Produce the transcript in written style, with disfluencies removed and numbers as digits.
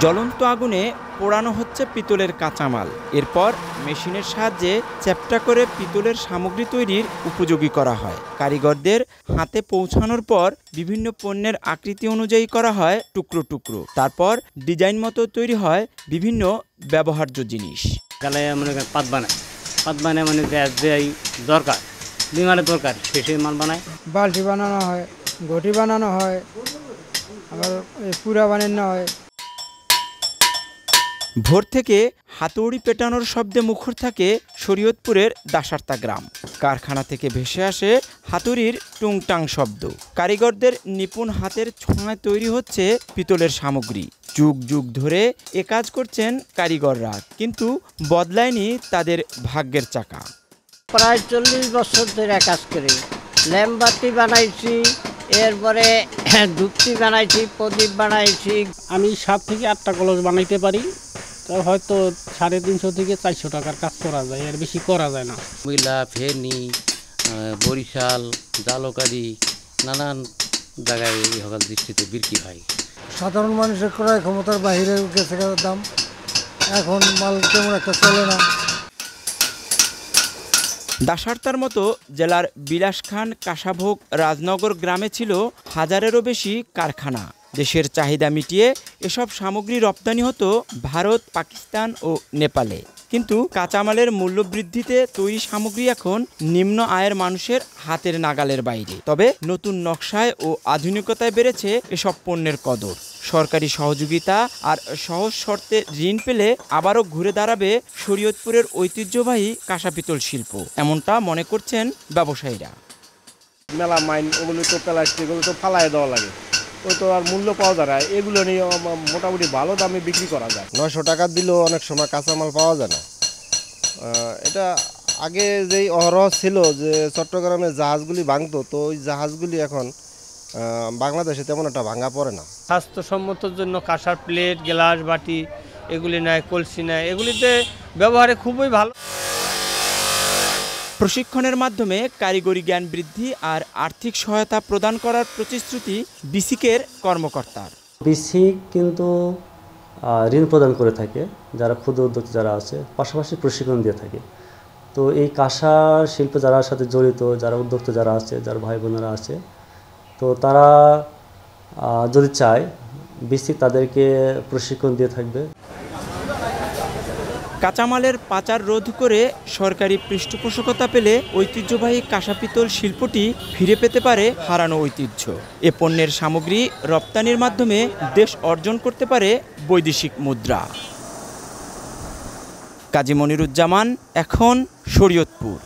জ্বলন্ত আগুনে পোড়ানো হচ্ছে পিতলের কাঁচামাল। এরপর মেশিনের সাহায্যে চ্যাপ্টা করে পিতলের সামগ্রী তৈরির উপযোগী করা হয়। কারিগরদের হাতে পৌঁছানোর পর বিভিন্ন পণ্যের আকৃতি অনুযায়ী করা হয় টুকরো টুকরো। তারপর ডিজাইন মতো তৈরি হয় বিভিন্ন ব্যবহার্য জিনিস। পাত বানায় মানে দরকার বিমানের দরকার সেই মাল বানায়। বালতি বানানো হয়, ঘটি বানানো হয়, আবার পুরা বানানো হয়। ভোর থেকে হাতুড়ি পেটানোর শব্দে মুখর থাকে শরীয়তপুরের দাসার্তা গ্রাম। কারখানা থেকে ভেসে আসে হাতুড়ির টুংটাং শব্দ। কারিগরদের নিপুণ হাতের ছোঁয়ায় তৈরি হচ্ছে পিতলের সামগ্রী। যুগ যুগ ধরে এ কাজ করছেন কারিগররা, কিন্তু বদলায়নি তাদের ভাগ্যের চাকা। প্রায় 40 বছর ধরে কাজ করি। ল্যাম্পবাতি বানাইছি, এরপরে ধূপটি বানাইছি, প্রদীপ বানাইছি। আমি 7 থেকে 8টা কলস বানাইতে পারি। তো হয়তো 350 থেকে 400 টাকার কাজ করা যায়, এর বেশি করা যায় না। কুমিল্লা, ফেনী, বরিশাল, জালকারি নানান জায়গায় এই হকাল দৃষ্টিতে বিক্রি হয়। সাধারণ মানুষের ক্রয় ক্ষমতার বাইরে গেছে দাম, এখন মাল তেমন একটা চলে না। দাসার্তার মতো জেলার বিলাসখান, কাশাভোগ, রাজনগর গ্রামে ছিল হাজারেরও বেশি কারখানা। দেশের চাহিদা মিটিয়ে এসব সামগ্রী রপ্তানি হতো ভারত, পাকিস্তান ও নেপালে। কিন্তু কাঁচামালের মূল্যবৃদ্ধিতে তৈরি সামগ্রী এখন নিম্ন আয়ের মানুষের হাতের নাগালের বাইরে। তবে নতুন নকশায় ও আধুনিকতায় বেড়েছে এসব পণ্যের কদর। সরকারি সহযোগিতা আর সহজ শর্তে ঋণ পেলে আবারও ঘুরে দাঁড়াবে শরীয়তপুরের ঐতিহ্যবাহী কাঁসাপিতল শিল্প, এমনটা মনে করছেন ব্যবসায়ীরা। মেলা মাইন ওগুলো তো প্লাস্টিক, ওগুলো তো ফালায় দেওয়া লাগে, ও তো আর মূল্য পাওয়া যায় না। এগুলো নিয়ে মোটামুটি ভালো দামে বিক্রি করা যায়। 900 টাকা দিলেও অনেক সময় কাঁচামাল পাওয়া যায় না। এটা আগে যেই অহরহ ছিল যে চট্টগ্রামে জাহাজগুলি ভাঙতো, তো ওই জাহাজগুলি এখন বাংলাদেশে তেমন একটা ভাঙা পড়ে না। স্বাস্থ্যসম্মতর জন্য কাঁসার প্লেট, গ্লাস, বাটি এগুলি নেয়, কলসি নেয়, এগুলিতে ব্যবহারে খুবই ভালো। প্রশিক্ষণের মাধ্যমে কারিগরি জ্ঞান বৃদ্ধি আর আর্থিক সহায়তা প্রদান করার প্রতিশ্রুতি বিসিকের কর্মকর্তার। বিসিক কিন্তু ঋণ প্রদান করে থাকে যারা ক্ষুদ্র উদ্যোক্তা যারা আছে, পাশাপাশি প্রশিক্ষণ দিয়ে থাকে। তো এই কাঁসা শিল্পে যারা সাথে জড়িত, যারা উদ্যোক্তা যারা আছে, যারা ভাই বোনেরা আছে, তো তারা যদি চায় বিসিক তাদেরকে প্রশিক্ষণ দিয়ে থাকবে। কাঁচামালের পাচার রোধ করে সরকারি পৃষ্ঠপোষকতা পেলে ঐতিহ্যবাহী কাঁসাপিতল শিল্পটি ফিরে পেতে পারে হারানো ঐতিহ্য। এ পণ্যের সামগ্রী রপ্তানির মাধ্যমে দেশ অর্জন করতে পারে বৈদেশিক মুদ্রা। কাজী মনিরুজ্জামান, এখন শরীয়তপুর।